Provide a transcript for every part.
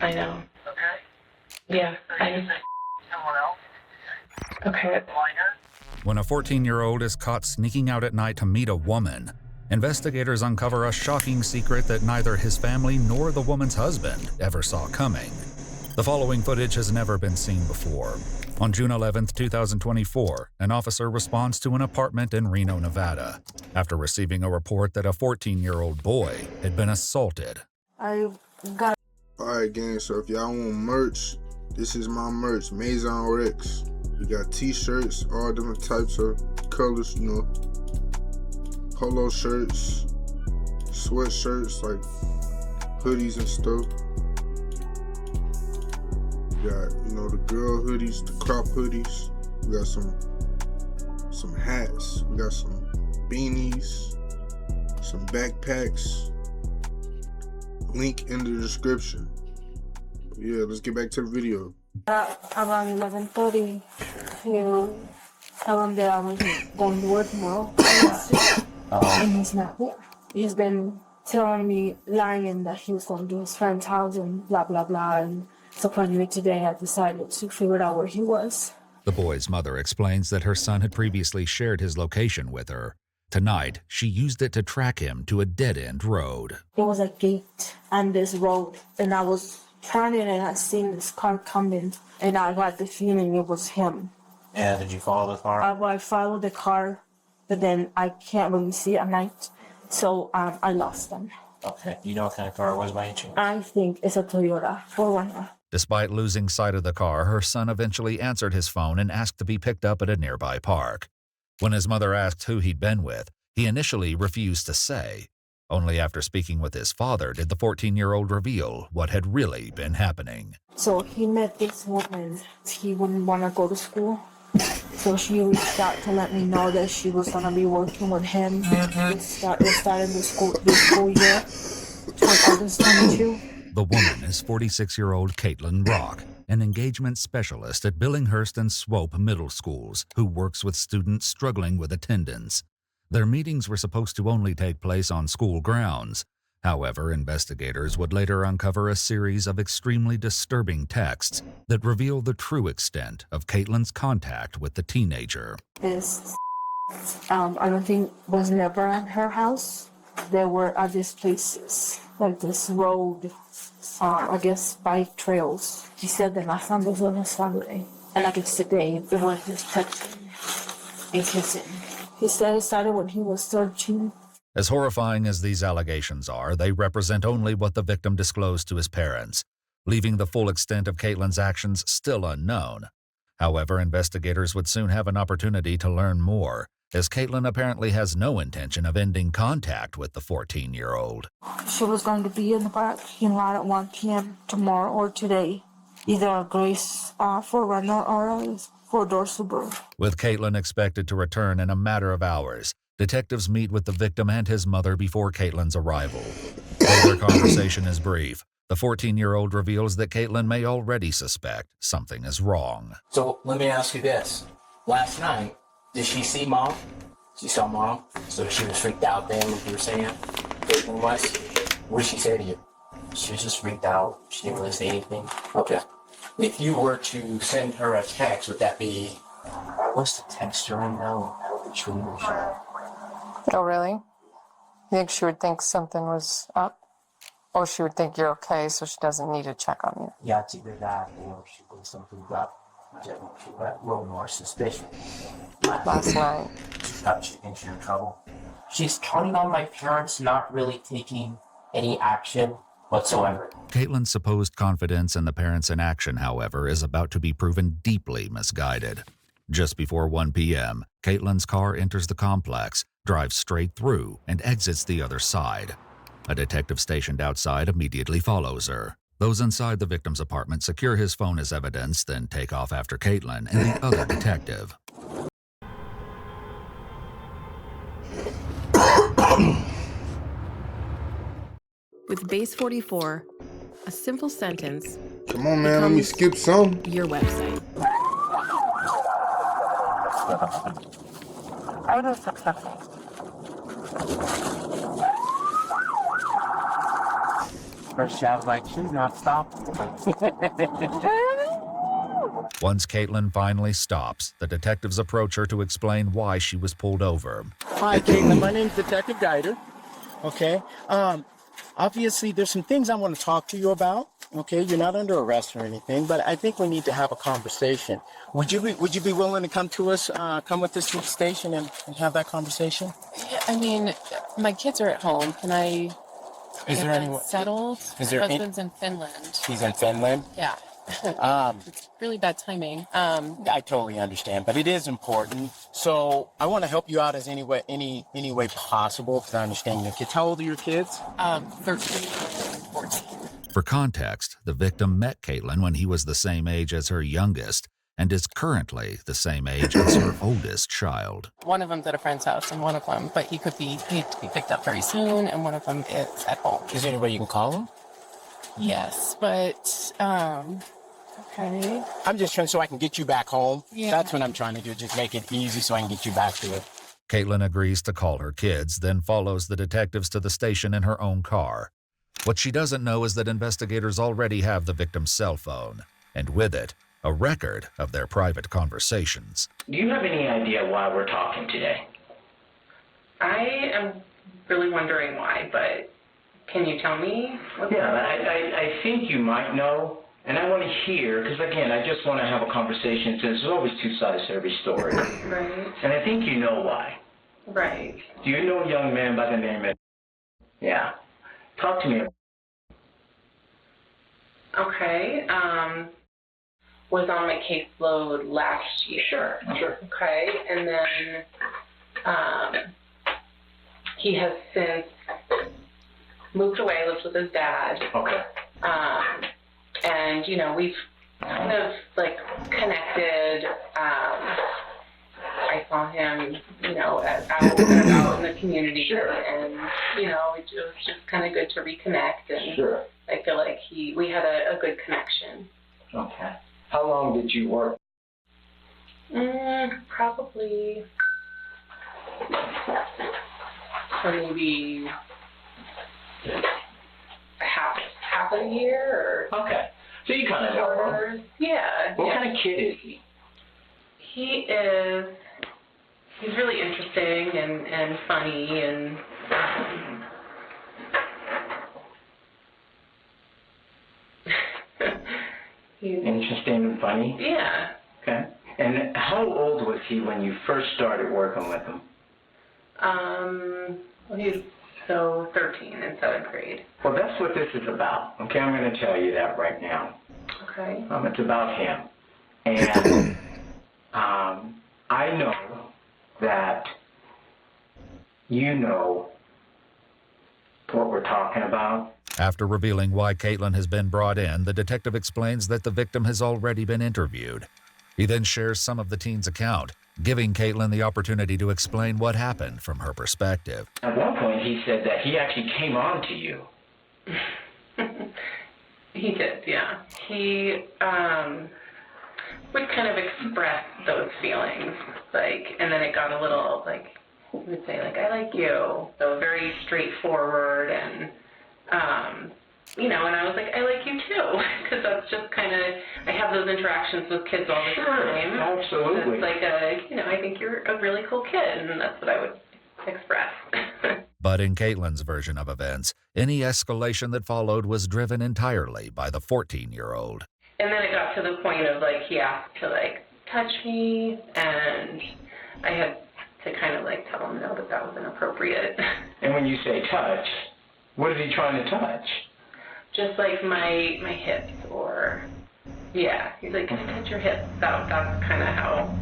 I know. Okay? Yeah, I know. Someone else? Okay. Minor? When a 14-year-old is caught sneaking out at night to meet a woman, investigators uncover a shocking secret that neither his family nor the woman's husband ever saw coming. The following footage has never been seen before. On June 11, 2024, an officer responds to an apartment in Reno, Nevada, after receiving a report that a 14-year-old boy had been assaulted. Alright gang, so if y'all want merch, this is my merch, Maison Rex. We got t-shirts, all different types of colors, you know, polo shirts, sweatshirts, like hoodies and stuff. We got, you know, the girl hoodies, the crop hoodies. We got some hats, we got some beanies, some backpacks. Link in the description. Yeah, let's get back to the video. Around 11:30, tell him that I was going to work tomorrow. And he's not there. He's been telling me, lying that he was going to his friend's house and blah, blah, blah. And so finally today I decided to figure out where he was. The boy's mother explains that her son had previously shared his location with her. Tonight, she used it to track him to a dead-end road. There was a gate on this road, and I was turning and I seen this car coming, and I got the feeling it was him. And did you follow the car? I followed the car, but then I can't really see at night, so I lost them. Okay. You know what kind of car it was by any chance? I think it's a Toyota 4Runner. Despite losing sight of the car, her son eventually answered his phone and asked to be picked up at a nearby park. When his mother asked who he'd been with, he initially refused to say. Only after speaking with his father did the 14-year-old reveal what had really been happening. So he met this woman. He wouldn't want to go to school. So she reached out to let me know that she was going to be working with him. They started the school year, August 22. The woman is 46-year-old Caitlin Rock, an engagement specialist at Billinghurst and Swope Middle Schools who works with students struggling with attendance. Their meetings were supposed to only take place on school grounds. However, investigators would later uncover a series of extremely disturbing texts that reveal the true extent of Caitlin's contact with the teenager. This, I don't think was never at her house. There were other places, like this road, I guess bike trails. He said that my son was on a Saturday, and like it's today, it was just texting and kissing. He said it started when he was 13. As horrifying as these allegations are, they represent only what the victim disclosed to his parents, leaving the full extent of Caitlin's actions still unknown. However, investigators would soon have an opportunity to learn more, as Caitlin apparently has no intention of ending contact with the 14-year-old. She was going to be in the parking lot at 1 p.m. tomorrow or today. Either a Grace 4Runner or a four-door Subaru. With Caitlin expected to return in a matter of hours, detectives meet with the victim and his mother before Caitlin's arrival. Though their conversation is brief, the 14-year-old reveals that Caitlin may already suspect something is wrong. So let me ask you this. Last night, did she see Mom? She saw Mom? So she was freaked out then, like you were saying? Caitlin was? What did she say to you? She was just freaked out. She didn't really say anything. Okay. If you were to send her a text, would that be... What's the text right now? Oh, really? You think she would think something was up? Or she would think you're okay, so she doesn't need to check on you? Yeah, it's either that or she thinks something's up. She got a little more suspicious. Last night. She thinks you're in trouble. She's counting on my parents not really taking any action whatsoever. Caitlin's supposed confidence in the parents' inaction, however, is about to be proven deeply misguided. Just before 1 p.m., Caitlin's car enters the complex, drives straight through, and exits the other side. A detective stationed outside immediately follows her. Those inside the victim's apartment secure his phone as evidence, then take off after Caitlin and the other detective. With Base 44, a simple sentence. Come on, man, let me skip some. Your website. I would have accepted. First child, like, she's not stopping. Once Caitlin finally stops, the detectives approach her to explain why she was pulled over. Hi, Caitlin. My name's Detective Guider. Okay. Obviously, there's some things I want to talk to you about. Okay, you're not under arrest or anything, but I think we need to have a conversation. Would you be willing to come with us to the station and have that conversation? Yeah, I mean, my kids are at home. Can I Is get there them any? settled? Is there My any- husband's in Finland. He's in Finland. Yeah. It's really bad timing. I totally understand, but it is important. So I want to help you out as any way possible because I understand your kids. How old are your kids? 13 and 14. For context, the victim met Caitlin when he was the same age as her youngest and is currently the same age as her oldest child. One of them's at a friend's house, and one of them, but he needs to be picked up very soon, and one of them is at home. Is there any way you can call him? Yes, but okay. I'm just trying so I can get you back home. Yeah. That's what I'm trying to do. Just make it easy so I can get you back to it. Caitlin agrees to call her kids, then follows the detectives to the station in her own car. What she doesn't know is that investigators already have the victim's cell phone, and with it, a record of their private conversations. Do you have any idea why we're talking today? I am really wondering why, but can you tell me? Yeah, I think you might know, and I want to hear, because again, I just want to have a conversation since there's always two sides to every story. Right, And I think you know why. right. Do you know a young man by the name of... Yeah. Talk to me. Okay, was on my caseload last year. Sure. Okay, and then, he has since moved away, lives with his dad. Okay. And, you know, we've kind of, like, connected. I saw him, you know, out and about in the community. Sure. And, you know, it was just kind of good to reconnect. And Sure. I feel like we had a good connection. Okay. How long did you work? Probably for maybe half a year Okay. So you kind of know him. or yeah. What yeah. kind of kid is he? He's really interesting and funny and he's Interesting and funny? yeah. Okay. And how old was he when you first started working with him? Well, he's so 13 in 7th grade. Well, that's what this is about. Okay, I'm going to tell you that right now. Okay. It's about him. And I know that you know what we're talking about. After revealing why Caitlin has been brought in, the detective explains that the victim has already been interviewed. He then shares some of the teen's account, giving Caitlin the opportunity to explain what happened from her perspective. At one point, he said that he actually came on to you. He did, yeah. He would kind of express those feelings, like, and then it got a little, like, he would say, like, I like you. So very straightforward, and, you know, and I was like, I like you too, because that's just kind of, I have those interactions with kids all the time. Absolutely. It's like, you know, I think you're a really cool kid, and that's what I would express. But in Caitlin's version of events, any escalation that followed was driven entirely by the 14-year-old. And then it got to the point of, like, he asked to, like, touch me, and I had to kind of, like, tell him no, that was inappropriate. And when you say touch, what is he trying to touch? Just, like, my hips, or, yeah, he's like, can I touch your hips? That's kind of how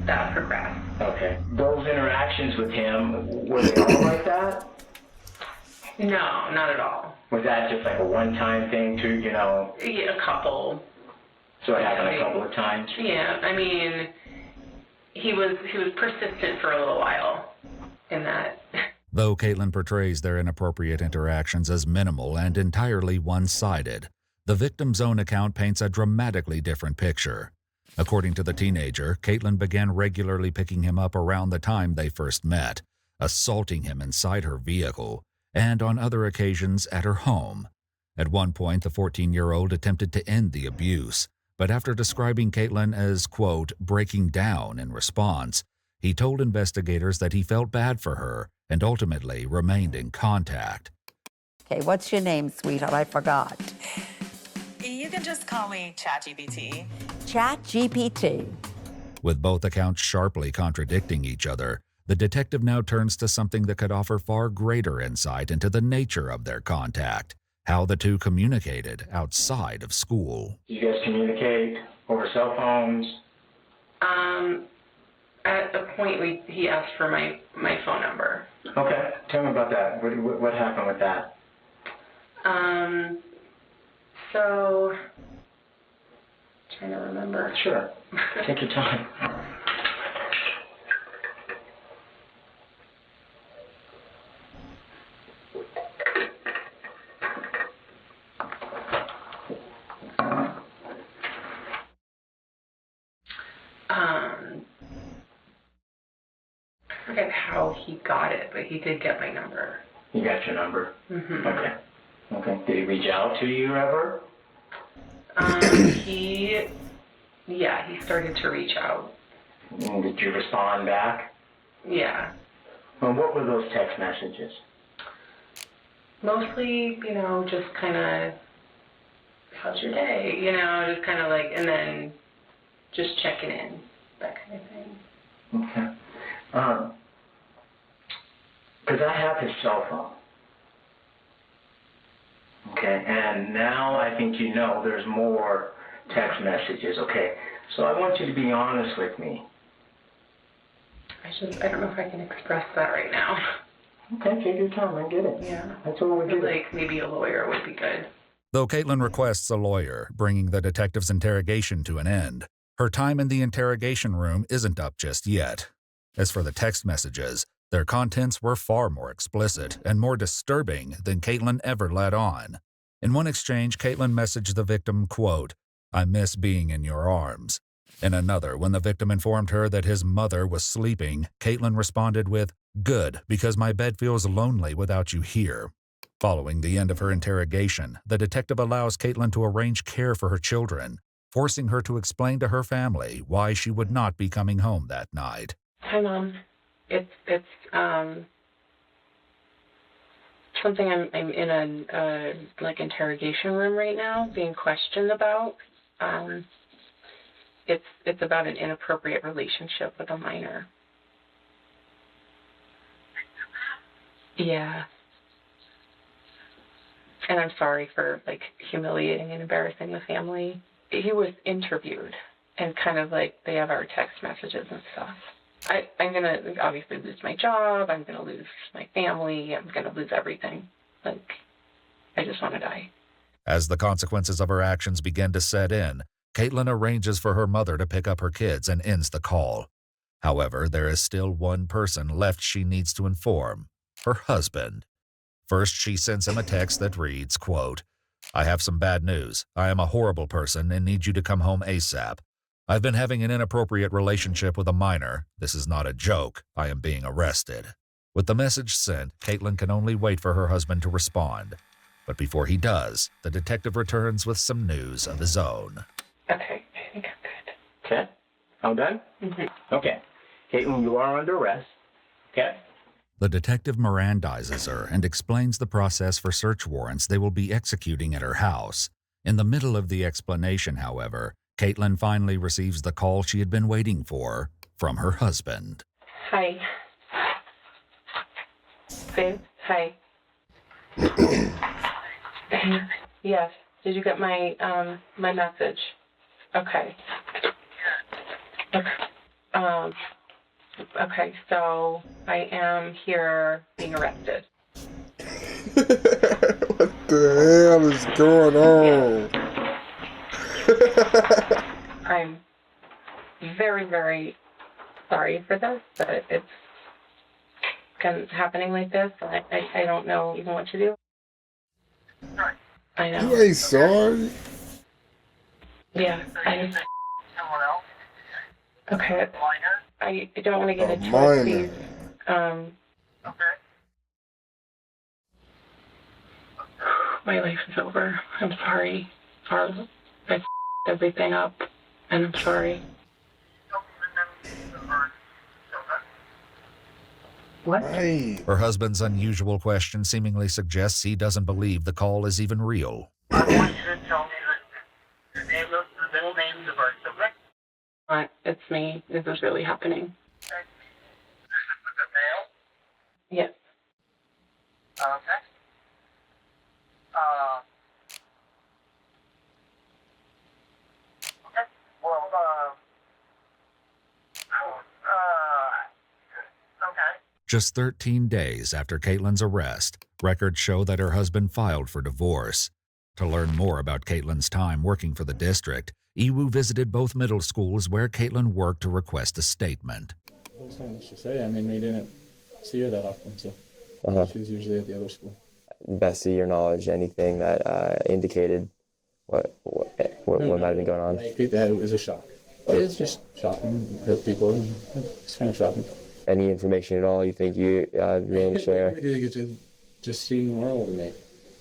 that progressed. Okay. Those interactions with him, were they all like that? No, not at all. Was that just like a one-time thing too, you know? Yeah, a couple. So it happened a couple of times? Yeah, I mean, he was persistent for a little while in that. Though Caitlin portrays their inappropriate interactions as minimal and entirely one-sided, the victim's own account paints a dramatically different picture. According to the teenager, Caitlin began regularly picking him up around the time they first met, assaulting him inside her vehicle, and on other occasions at her home. At one point, the 14-year-old attempted to end the abuse, but after describing Caitlin as, quote, breaking down in response, he told investigators that he felt bad for her and ultimately remained in contact. Okay, what's your name, sweetheart? I forgot. You can just call me ChatGPT. ChatGPT. With both accounts sharply contradicting each other, the detective now turns to something that could offer far greater insight into the nature of their contact, how the two communicated outside of school. You guys communicate over cell phones? At a point, he asked for my phone number. Okay, tell me about that. What happened with that? So, trying to remember. Sure, take your time. I forget how he got it, but he did get my number. He got your number? Mm-hmm. Okay. Did he reach out to you ever? He started to reach out. And did you respond back? Yeah. Well, what were those text messages? Mostly, just kind of, how's your day? Just kind of like, and then just checking in, that kind of thing. Okay. Because I have his cell phone. Okay, and now I think there's more text messages. Okay, so I want you to be honest with me. I don't know if I can express that right now. Okay, take your time. I get it. Yeah. I totally get it. Like maybe a lawyer would be good. Though Caitlin requests a lawyer, bringing the detective's interrogation to an end, her time in the interrogation room isn't up just yet. As for the text messages, their contents were far more explicit and more disturbing than Caitlin ever let on. In one exchange, Caitlin messaged the victim, quote, "I miss being in your arms." In another, when the victim informed her that his mother was sleeping, Caitlin responded with, "Good, because my bed feels lonely without you here." Following the end of her interrogation, the detective allows Caitlin to arrange care for her children, forcing her to explain to her family why she would not be coming home that night. Hi, Mom. It's something I'm in a interrogation room right now, being questioned about. It's about an inappropriate relationship with a minor. Yeah. And I'm sorry for humiliating and embarrassing the family. He was interviewed, and kind of they have our text messages and stuff. I'm going to obviously lose my job, I'm going to lose my family, I'm going to lose everything. I just want to die. As the consequences of her actions begin to set in, Caitlin arranges for her mother to pick up her kids and ends the call. However, there is still one person left she needs to inform, her husband. First, she sends him a text that reads, quote, "I have some bad news. I am a horrible person and need you to come home ASAP. I've been having an inappropriate relationship with a minor. This is not a joke. I am being arrested." With the message sent, Caitlin can only wait for her husband to respond. But before he does, the detective returns with some news of his own. Okay, I think I'm good. Okay, all done? Mm-hmm. Okay. Caitlin, you are under arrest. Okay? The detective Mirandizes her and explains the process for search warrants they will be executing at her house. In the middle of the explanation, however, Caitlin finally receives the call she had been waiting for from her husband. Hi. Babe, hi. Yes. Did you get my my message? Okay. Okay, so I am here being arrested. What the hell is going on? I'm very, very sorry for this, that it's happening like this. I don't know even what to do. I know. You ain't sorry. Yeah, Someone else? okay. Minor? I don't want to get into minor. it, please. Okay. my life is over. I'm sorry. I f***ed everything up, and I'm sorry. What? Hey. Her husband's unusual question seemingly suggests he doesn't believe the call is even real. I want you to tell me the name of the middle name of the birth subject. It's me. This is really happening. This is with the male. Yes. Okay. Okay. Well, okay. Just 13 days after Caitlin's arrest, records show that her husband filed for divorce. To learn more about Caitlin's time working for the district, Iwu visited both middle schools where Caitlin worked to request a statement. There's not much to say. I mean, we didn't see her that often, so she was usually at the other school. Best of your knowledge, anything that indicated what might have been going on? It was a shock. It's just shocking to people. It's kind of shocking. Any information at all you think you really share? Just seeing her older me,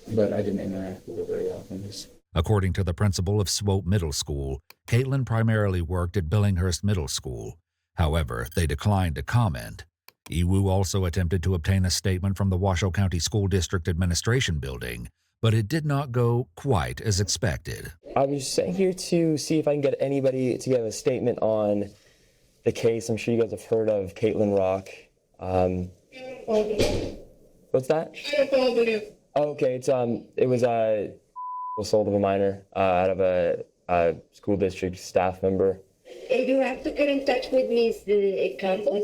but I didn't interact with her very often. According to the principal of Swope Middle School, Caitlin primarily worked at Billinghurst Middle School. However, they declined to comment. Iwu also attempted to obtain a statement from the Washoe County School District Administration Building, but it did not go quite as expected. I was sent here to see if I can get anybody to give a statement on the case. I'm sure you guys have heard of Caitlin Rock. What's that? Oh, okay, it was assault of a minor out of a school district staff member. You have to get in touch with Ms. Campos.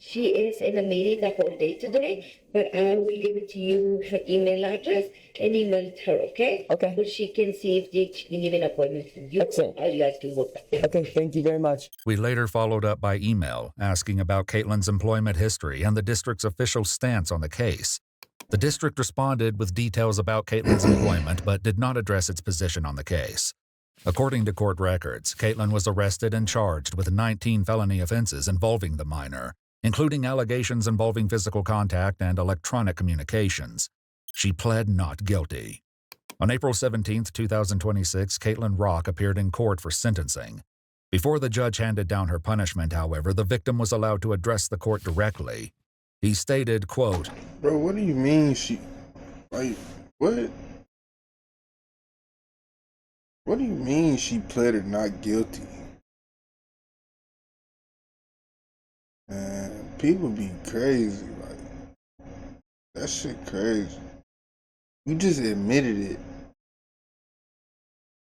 She is in a meeting the whole day today, but I will give it to you her email address and email it her, okay? Okay. So she can see if she can give an appointment for you. Excellent. I'd like to work. Okay, thank you very much. We later followed up by email asking about Caitlin's employment history and the district's official stance on the case. The district responded with details about Caitlin's employment but did not address its position on the case. According to court records, Caitlin was arrested and charged with 19 felony offenses involving the minor, including allegations involving physical contact and electronic communications. She pled not guilty. On April 17, 2026, Caitlin Rock appeared in court for sentencing. Before the judge handed down her punishment, however, the victim was allowed to address the court directly. He stated, quote, Bro, what do you mean what? What do you mean she pleaded not guilty? Man, people be crazy, like, that shit crazy. You just admitted it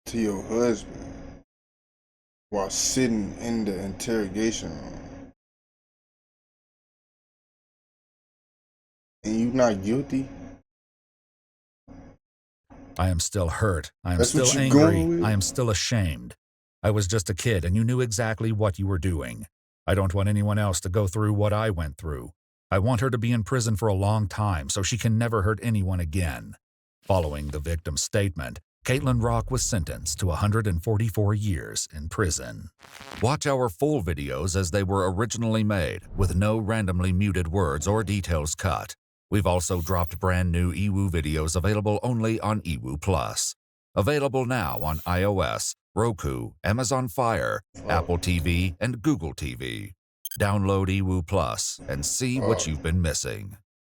to your husband while sitting in the interrogation room. And you not guilty? I am still hurt. I am That's still what you're angry. going with? I am still ashamed. I was just a kid and you knew exactly what you were doing. I don't want anyone else to go through what I went through. I want her to be in prison for a long time so she can never hurt anyone again. Following the victim's statement, Caitlin Rock was sentenced to 144 years in prison. Watch our full videos as they were originally made, with no randomly muted words or details cut. We've also dropped brand new Iwu videos available only on Iwu Plus. Available now on iOS, Roku, Amazon Fire, Apple TV, and Google TV. Download Iwu Plus and see what you've been missing.